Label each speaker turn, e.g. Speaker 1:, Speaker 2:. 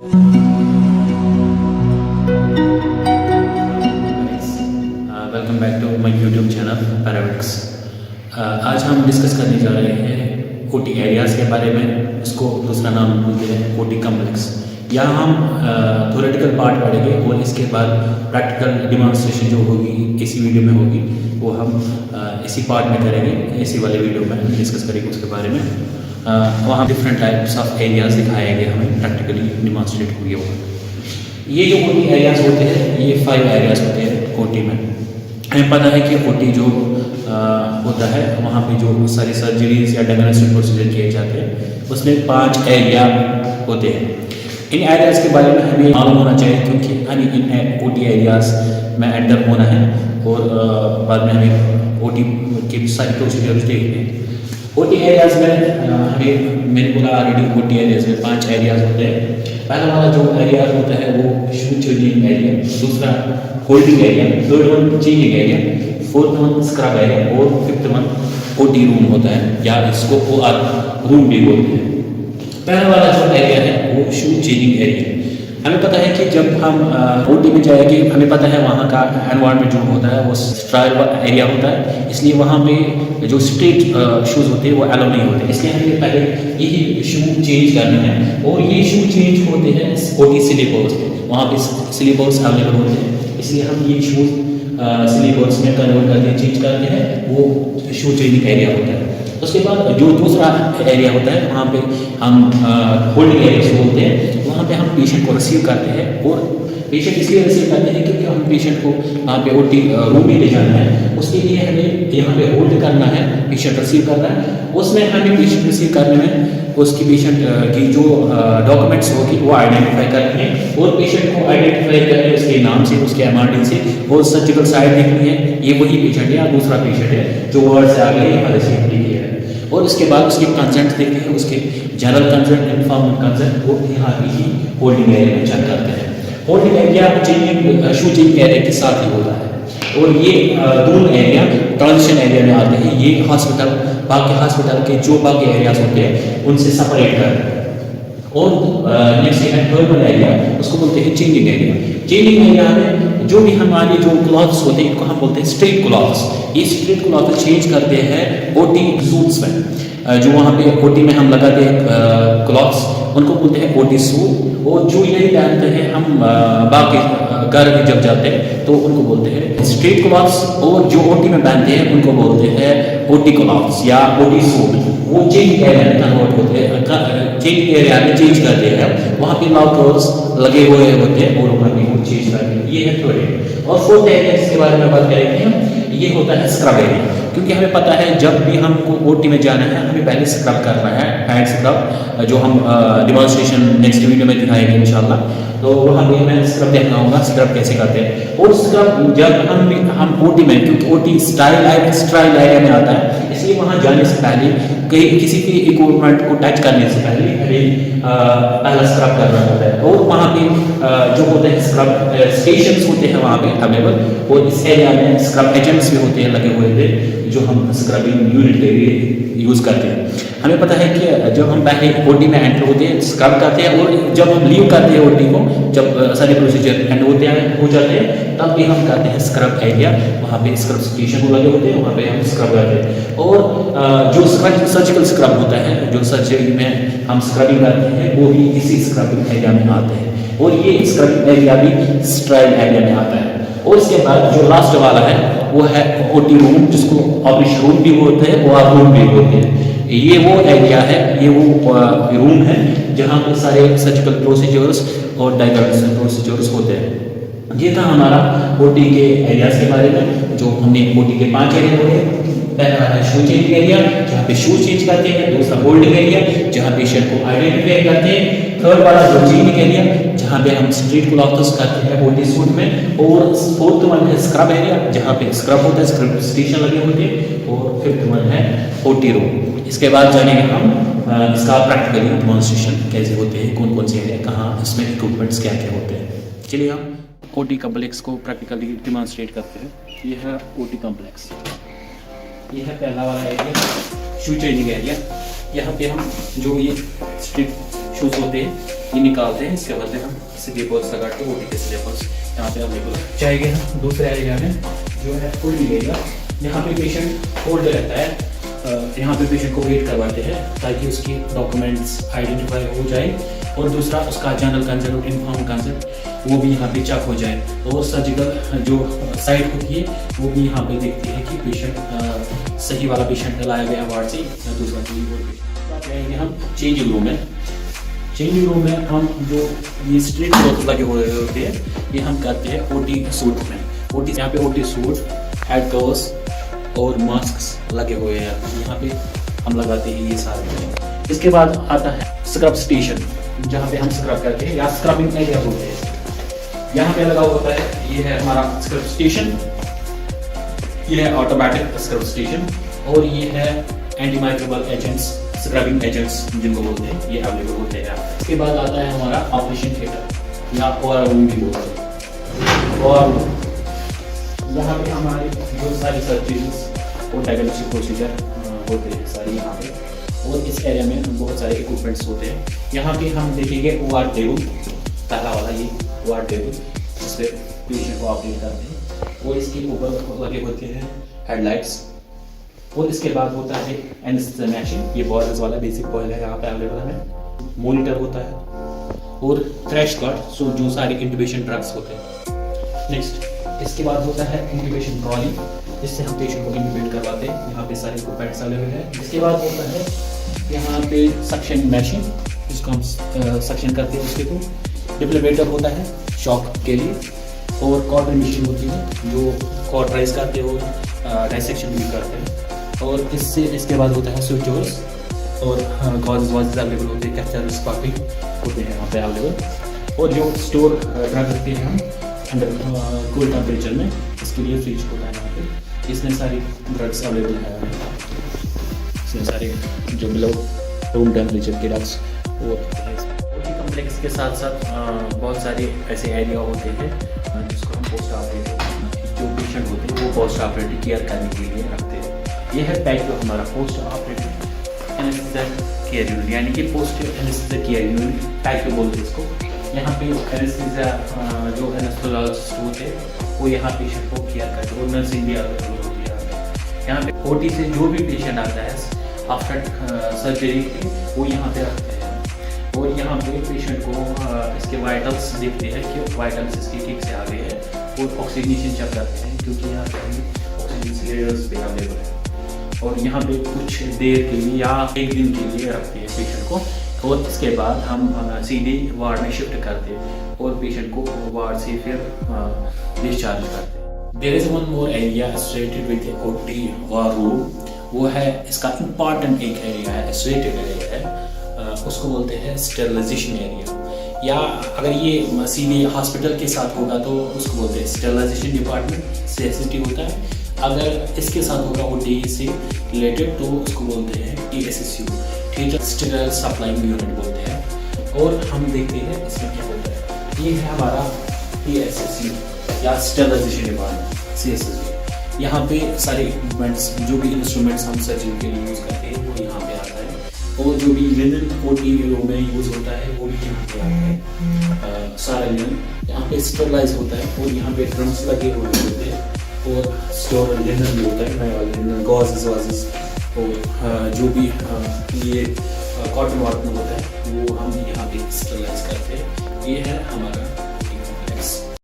Speaker 1: Welcome back to my YouTube channel paramedics. आज हम discuss करने जा रहे हैं ओटी एरियाज़ के बारे में। इसको दूसरा नाम बोलते हैं ओटी कम्प्लेक्स। यहाँ हम थ्योरेटिकल पार्ट पढ़ेंगे और इसके बाद प्रैक्टिकल डिमॉन्स्ट्रेशन जो होगी इसी वीडियो में होगी, वो हम इसी पार्ट में करेंगे, इसी वाले वीडियो में डिस्कस करेंगे उसके बारे में। वहाँ डिफरेंट टाइप्स ऑफ एरियाज़ दिखाए गए, हमें प्रैक्टिकली डिमॉन्स्ट्रेट हुए वो। ये जो ओटी एरियाज़ होते हैं, ये 5 एरियाज़ होते हैं ओटी में। हमें पता है कि ओटी जो होता है वहाँ पे जो सारी सर्जरीज या डायग्नोस्टिक प्रोसीजर किए जाते हैं, उसमें 5 एरिया होते हैं। इन एरियाज़ के बारे में हमें मालूम होना चाहिए, क्योंकि हमें इन ओटी एरियाज़ में एंटर होना है और बाद में हमें ओटी के सारी प्रोसीजर्स देखने हैं। ओटी एरियाज़ में मैंने बोला ऑलरेडी, ओटी एरियाज़ में 5 एरियाज़ होते हैं। पहला वाला जो एरियाज़ होता है वो शू चेंजिंग एरिया, दूसरा holding area, third one changing area, fourth one scrub area और फिफ्थ वन ओटी रूम होता है, या इसको OR रूम भी बोलते हैं। पहला वाला जो एरिया है वो शू चेंजिंग एरिया। हमें पता है कि जब हम ओटी में जाएंगे, हमें पता है वहाँ का एनवायरनमेंट जो होता है वो स्ट्राइल एरिया होता है, इसलिए वहाँ पे जो स्ट्रेट शूज़ होते हैं वो अलाउ नहीं होते। इसलिए हमें पहले यही शू चेंज करने हैं, और ये शू चेंज होते हैं ओटी स्लीपर्स में। वहाँ पे स्लीपर्स अवेलेबल होते हैं, इसलिए हम ये शूज़ स्लीपर्स में कन्वर्ट करते हैं, चेंज करते हैं, वो शू चेंजिंग एरिया होता है। उसके बाद जो दूसरा एरिया होता है वहाँ पे हम होल्डिंग एरिया बोलते हैं। वहाँ पे हम पेशेंट को रिसीव करते हैं, और पेशेंट इसलिए रिसीव करते हैं क्योंकि हम पेशेंट को वहाँ पे ओटी रूम में ले जाना है, उसके लिए हमें यहाँ पे होल्ड करना है, पेशेंट रिसीव करना है। उसमें हमें पेशेंट रिसीव करने में उसकी पेशेंट की जो डॉक्यूमेंट्स होगी वो आइडेंटिफाई करनी है, और पेशेंट को आइडेंटिफाई करके उसके नाम से, उसके MRD से और सर्जिकल साइड देखनी है, ये वही पेशेंट है या दूसरा पेशेंट है जो वर्ड से आ गया या रिसीव किया है। और उसके बाद उसके कंसेंट देखते हैं, उसके जनरल कंसेंट, इन्फॉर्मल कंसेंट, वो यहाँ की ही होल्डिंग एरिया में चेक करते हैं। होल्डिंग एरिया चेंजिंग शू चेंजिंग एरिया के साथ ही होता है, और ये दोनों एरिया ट्रांजिशन एरिया में आते हैं। ये हॉस्पिटल बाकी हॉस्पिटल के जो बाकी एरियाज होते हैं उनसे सेपरेट करते हैं। और नेक्स्ट है थर्ड एरिया, उसको बोलते हैं चेंजिंग एरिया। चेंजिंग एरिया में जो भी हमारे जो क्लॉथ्स होते हैं इनको हम बोलते हैं स्ट्रेट क्लॉथ्स। ये स्ट्रेट क्लॉथ चेंज करते हैं ओटी सूट्स में। जो वहाँ पे ओटी में हम लगाते हैं क्लॉथ्स, उनको बोलते हैं ओटी सूट। और जो यही पहनते हैं हम बाकी घर में जब जाते हैं तो उनको बोलते हैं स्ट्रेट क्लॉथ्स, और जो ओटी में पहनते हैं उनको बोलते हैं ओटी क्लॉथ्स या ओटी सूट। वो चेंज एरिया में कन्वर्ट होते हैं, चेंज एरिया में चेंज करते हैं। वहाँ पे लॉकर्स लगे हुए होते हैं और वहाँ पे वो चेंज करते हैं। ये है थर्ड एरिया। और फोर्थ एरिया जिसके बारे में बात करेंगे हम, ये होता है स्क्रब एरिया। क्योंकि हमें पता है जब भी हमको ओटी में जाना है हमें पहले स्क्रब करना है, हैंड स्क्रब, जो हम डिमॉन्स्ट्रेशन नेक्स्ट वीडियो में दिखाएंगे इंशाल्लाह। तो वहाँ पे मैं स्क्रब देखना होगा, स्क्रब कैसे करते हैं। और स्क्रब जब हम ओटी में, क्योंकि ओटी स्ट्राइल एरिया में आता है, इसलिए वहाँ जाने से पहले किसी भी इक्विपमेंट को टच करने से पहले हमें पहला स्क्रब करना होता है। और वहाँ पे जो होते हैं स्क्रब स्टेशंस होते हैं वहाँ पे अवेलेबल, और इस एरिया में स्क्रब एजेंट्स भी होते हैं लगे हुए थे जो हम स्क्रबिंग यूनिट के लिए यूज़ करते हैं। हमें पता है कि जब हम पहले ओटी में एंटर होते हैं स्क्रब करते हैं, और जब हम लीव करते हैं ओटी को, जब सारे प्रोसीजर एंड हो जाते हैं, तब भी हम करते हैं स्क्रब एरिया। वहाँ पे स्क्रब स्टेशन लगे होते हैं, वहाँ पे हम स्क्रब करते हैं। और जो सर्जिकल स्क्रब होता है, जो सर्जरी में हम स्क्रबिंग करते हैं, वो भी इसी स्क्रबिंग एरिया में आते हैं। और ये स्क्रबिंग एरिया भी स्ट्राइल एरिया में आता है। और इसके बाद जो लास्ट वाला है वो है ओटी रूम, जिसको ऑपरेशन रूम भी बोलते हैं, OR रूम भी बोलते हैं। ये वो एरिया है, ये वो रूम है जहाँ पे सारे सर्जिकल प्रोसीजर्स और डायग्नोस्टिक प्रोसीजर्स होते हैं। ये था हमारा ओटी के एरियाज के बारे में, जो हमने ओटी के 5 एरिया बोले। पहला है शू चेंजिंग एरिया, जहाँ पे शू चेंज करते हैं। दूसरा होल्डिंग एरिया, जहाँ पेशेंट को आइडेंटिफाई करते हैं। थर्ड वाला जो चेंजिंग एरिया, जहाँ पे हम स्ट्रेट क्लॉथ्स करते हैं ओटी सूट में। और फोर्थ वन है स्क्रब एरिया, जहाँ पे स्क्रब होता है, स्क्रब स्टेशन लगे होते हैं। और फिफ्थ वन है ओटी रूम। इसके बाद जानेंगे हम इसका प्रैक्टिकली डिमॉन्स्ट्रेशन कैसे होते हैं, कौन कौन से एरिया, कहाँ इसमें इक्विपमेंट्स क्या क्या होते हैं। चलिए हम ओटी कम्प्लेक्स को प्रैक्टिकली डिमॉन्स्ट्रेट करते हैं। ये है ओटी कम्प्लेक्स। ये है पहला वाला एरिया, शू चेंजिंग एरिया। यहाँ पे हम जो ये स्ट्रिप शूज़ होते हैं ये निकालते हैं, इसके बदले हम स्लीपर्स लगा के ओटी के स्लीपर्स यहाँ पे अवेलेबल जाएंगे। हम दूसरे एरिया में जो है फुल एरिया, यहाँ पे पेशेंट होल्ड रहता है, यहाँ पे पेशेंट को वेट करवाते हैं ताकि उसकी डॉक्यूमेंट्स आइडेंटिफाई हो जाए और दूसरा उसका जनरल कंसर्न और इन्फॉर्म कंसर्न वो भी यहाँ पे चेक हो जाए और सर्जिकल जो साइट होती है वो भी यहाँ पे देखती है कि पेशेंट सही वाला पेशेंट लाया गया वार्ड से या दूसरा कोई और पेशेंट। जाएंगे हम चेंजिंग रूम में। चेंजिंग रूम में हम जो ये स्ट्रीट क्लॉथ लगे हुए होते हैं ये हम करते हैं ओटी सूट में। ओटी यहाँ पे ओटी सूट, हेड कवर्स और मास्क लगे हुए हैं, यहाँ पे हम लगाते हैं ये सारे। इसके बाद आता है स्क्रब स्टेशन, जहाँ पे हम स्क्रब करते हैं या स्क्रबिंग एरिया बोलते हैं। यहाँ पे लगा होता है, ये है हमारा स्क्रब स्टेशन, ये है ऑटोमेटिक स्क्रब स्टेशन और ये है एंटीमाइक्रोबियल एजेंट्स, स्क्रबिंग एजेंट्स जिनको बोलते हैं, ये अवेलेबल होते हैं। इसके बाद आता है हमारा ऑपरेशन थिएटर या OR रूम भी बोलते हैं। और यहाँ पे हमारी जो सारी सर्जरीज और डायग्नोस्टिक प्रोसीजर होते हैं सारी यहाँ पे, और इस एरिया में बहुत सारे इक्विपमेंट्स होते हैं। यहाँ पे हम देखेंगे OR टेबल, पहला वाला ये OR टेबल जिसपे पेशेंट को ऑपरेट करते हैं, और इसके ऊपर लगे होते हैं हेडलाइट्स। और इसके बाद होता है एनेस्थीसिया मशीन, ये बॉयलर्स वाला बेसिक बॉयल है, यहाँ पे अवेलेबल है। मॉनिटर होता है और क्रैश कार्ड जो सारे इंट्यूबेशन ड्रग्स होते हैं। नेक्स्ट इसके बाद होता है इंट्यूबेशन ट्रॉली, जिससे हम पेशेंट को इंट्यूबेट करवाते हैं। यहाँ पे सारे इक्विपमेंट्स अवेलेबल है। इसके बाद होता है यहाँ पे सक्शन मशीन, जिसको हम सक्शन करते हैं उसके थ्रू। डिफ्लेमेटर होता है शॉक के लिए, और कॉटन मशीन होती है जो कॉटराइज करते हो, डाइसेक्शन भी करते हैं। और इसके बाद होता है स्विचर्स और गॉजेस अवेलेबल होते हैं, कैप्चर स्पार्किंग होते हैं यहाँ पे अवेलेबल। और जो स्टोर ड्रग रखते हैं हम अंडर कोल्ड टेम्परेचर में, इसके लिए फ्रिज होता है यहाँ पे। इसमें सारी ड्रग्स अवेलेबल है, इसमें सारे जो बिलो रूम टेम्परेचर के ड्रग्स। और ओटी कम्प्लेक्स के साथ साथ बहुत सारे ऐसे एरिया होते हैं जिसको हम पोस्ट ऑपरेटिव, जो पेशेंट होते हैं वो पोस्ट ऑपरेटिव केयर करने के लिए रखते हैं। ये है टाइप जो हमारा post operative anaesthesia care unit, यानी कि post anaesthesia care unit type बोलते हैं इसको। यहाँ पे एनेस्थीसिया जो एनेस्थेसियोलॉजिस्ट होते हैं वो यहाँ पेशेंट को केयर करते हैं, और नर्सिंग भी अवेलेबल होती है यहाँ पे। ओटी से जो भी पेशेंट आता है आफ्टर सर्जरी वो यहाँ पे रखते हैं, और यहाँ पे पेशेंट को इसके वाइटल्स देखते हैं कि वाइटल्स इसके ठीक से आ गए हैं, और ऑक्सीजनेशन चेक करते हैं क्योंकि यहाँ पे ऑक्सीजन सिलेंडर्स भी अवेलेबल है। और यहाँ पे कुछ देर के लिए या एक दिन के लिए रखते हैं पेशेंट को, और इसके बाद हम सीधे वार्ड में शिफ्ट करते हैं और पेशेंट को वार्ड से फिर डिस्चार्ज करते हैं। There is one more area associated with OT और रूम, वो है इसका इम्पॉर्टेंट एक एरिया है, एसोसिएटेड एरिया है, उसको बोलते हैं स्टेरिलाइजेशन एरिया। या अगर ये सीधे हॉस्पिटल के साथ होगा तो उसको बोलते हैं स्टेरिलाइजेशन डिपार्टमेंट, CSCT होता है। अगर इसके साथ होगा ओटी से रिलेटेड तो उसको बोलते हैं TSSU, theatre sterile supplying unit बोलते हैं। और हम देखते हैं इसमें क्या होता है। ये है हमारा TSSU या स्टेरिलाइजेशन डिपार्टमेंट, CSSU। यहाँ पे सारे इक्विपमेंट्स, जो भी इंस्ट्रूमेंट्स हम सर्जरी के लिए यूज़ करते हैं वो यहाँ पे आता है, और जो भी लिनन ओटी रूम में यूज़ होता है वो भी यहाँ पे आता है। सारा लिनन यहाँ पे स्टेरिलाइज होता है, और यहाँ पे ड्रम्स लगे हुए होते हैं, और स्टोर लिनन भी होता है, नए वाले लिनन, गॉजेस वाजेस, और जो भी ये कॉटन वाटन होता है वो हम यहाँ पे स्टेरिलाइज करते हैं। ये है हमारा